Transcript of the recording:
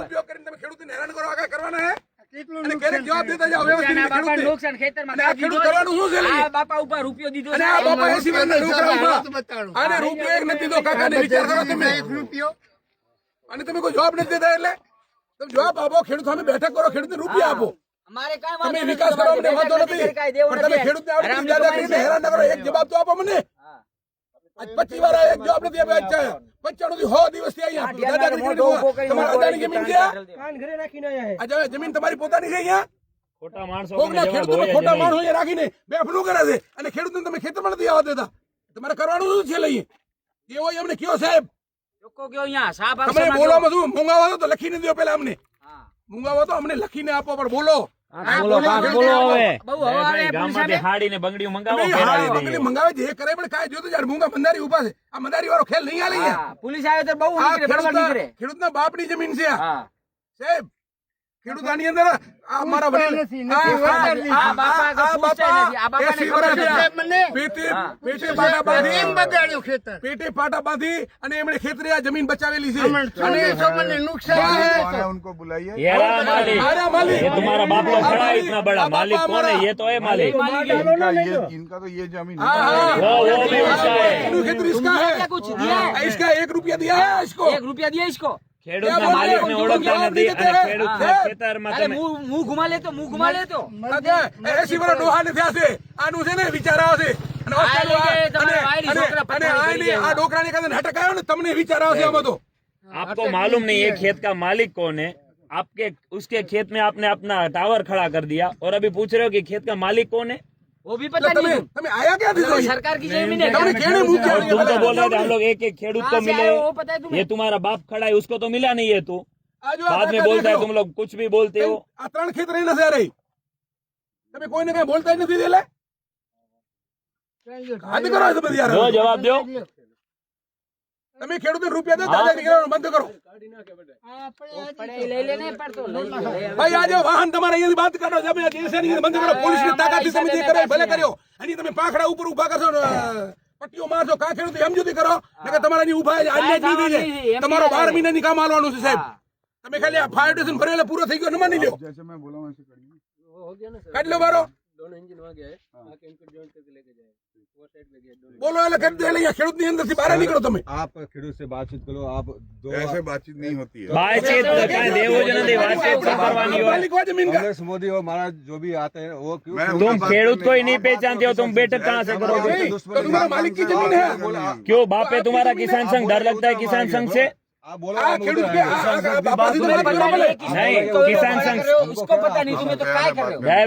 ઉપયોગ કરીને તમે ખેડૂતને હેરાન કરો આગળ કરવાના હે અને ક્યારેક જવાબ દેતા જાઓ વ્યવસ્થિત નુકસાન ખેતરમાં ખેડૂત કરવાનું શું છે આ બાપા ઉપર રૂપિયો દીધો અને આ બાપા 80 વર્ષના છોકરા ઉપર આને રૂપિયો એક નથી દીધો કાકાને વિચાર કરો તમે રૂપિયો અને તમે કોઈ જવાબ નથી દેતા એટલે તમે જવાબ આપો ખેડૂત સામે બેઠક કરો ખેડૂતને રૂપિયા આપો અમારે કાઈ વાંધો તમે વિકાસ કરવા મને વાંધો નથી પણ તમે ખેડૂતને આવડી દાદાગીરીને હેરાન ન કરો એક જવાબ તો આપો મને આજ 25 વાર એક જવાબ નથી આપ્યો અચ્છા 95 થી 100 દિવસ થી અહીંયા દાદાગીરી તમારા અદાની જમીન છે કાન ઘરે રાખીને આયા આજે જમીન તમારી પોતાની છે અહીંયા ખોટા માણસો ખોટા માણસો અહીંયા રાખીને બેફલું કરે છે અને ખેડૂતને તમે ખેતરમાં નથી આવવા દેતા તમારે કરવાનું શું છે લઈએ એવો અમને કયો સાહેબ લોકો કયો અહીંયા સાહેબ તમે બોલવામાં શું મૂંગાવો તો લખીને દો પેલા અમને મૂંગાવો તો અમને લખીને આપો પણ બોલો મંગાવે જે કરે પણ કાંઈ જોતું જયારે મૂંગા મંદારી ઉભા છે આ મંદારી વાળો ખેલ નહીં આલે પોલીસ આવે તો બહુ ખેડૂતના બાપની જમીન છે સાહેબ ખેડૂત આની અંદર અમારા પેટે પાટા બાંધી અને એમણે ખેતરે આ જમીન બચાવેલી છે અને नुकसान उनको बुलाइए तुम्हारा बाप लोग खड़ा है इतना बड़ा मालिक कौन है ये तो है मालिक इनका तो ये जमीन वो भी उसका है इसका है कुछ दिया है इसका 1 रुपया दिया है इसको 1 रुपया दिया इसको ખેડૂતના માલિકને ઓળખતા નથી અને ખેડૂતના ખેતરમાં તમે મું ઘુમા લેતો એસી વર્ષ ડોહા ને થયા છે આનું છે ને વિચાર આવશે અને આ ડોકરાને કદાચ નાટક આવ્યો ને તમને વિચાર આવશે આમાં તો आपको मालूम नहीं है खेत का मालिक कौन है आपके उसके खेत में आपने अपना टावर खड़ा कर दिया और अभी पूछ रहे हो कि खेत का मालिक कौन है वो भी पता नहीं तुम्हें आया क्या थी सरकार की जमीन है तुम तो बोल रहे थे हम लोग एक एक खेडूत को मिले ये तुम्हारा बाप खड़ा है उसको तो मिला नहीं है तू बाद में बोलता है तुम लोग कुछ भी बोलते हो आ 3 खेत रही નથી રહી તમે કોઈને કઈ બોલતા નથી દેલે હાથ કરો તો બધી યાર દો જવાબ દો તમે ખેડૂતને રૂપિયા દો દાદાગીરી કરવાનું બંધ કરો પડે લઈ લેને પડતો ભાઈ આજે વાહન તમારે અહીંયાથી બંધ કરો તમે દેશની બંધ કરો પોલીસની તાકાતથી તમે જે કરે ભલે કર્યો અને તમે પાંખડા ઉપર ઊભા કરશો પટ્ટીઓ મારશો કા ખેડૂત સમજૂતી કરો નકર તમારા ની ઊભા આજે જ નહીં દે તમારો 12 મહિનાની કામ આલવાનું છે સાહેબ તમે ખાલી આ ફાયર સ્ટેશન ભરેલા પૂરો થઈ ગયો ન માની લ્યો जैसे मैं बोला वैसे करिए हो गया ना सर काट लो बारो दोनों इंजन वहां गया है आके इनको जॉइंट करके लेके जाए वो साइड पे गया दोनों बोलो એટલે કરી દે અહીંયા ખેડૂત ની અંદર થી બહાર નીકળો તમે आप खेडूत से बातचीत करो आप दो ऐसे बातचीत नहीं होती है बातचीत काय देवो जन दे बातचीत करवानी हो मालिक हो जमीन का कांग्रेस मोदी और महाराज जो भी आते हैं वो क्यों तुम खेडूत को ही नहीं पहचानते हो तुम बैठक कहाँ से करोगे तुम्हारा मालिक की जमीन है क्यों बाप पे तुम्हारा किसान संघ डर लगता है किसान संघ से आप बोलो खेडूत के बाबा से नहीं किसान संघ उसको पता नहीं तुम्हें तो क्या कर रहे हो।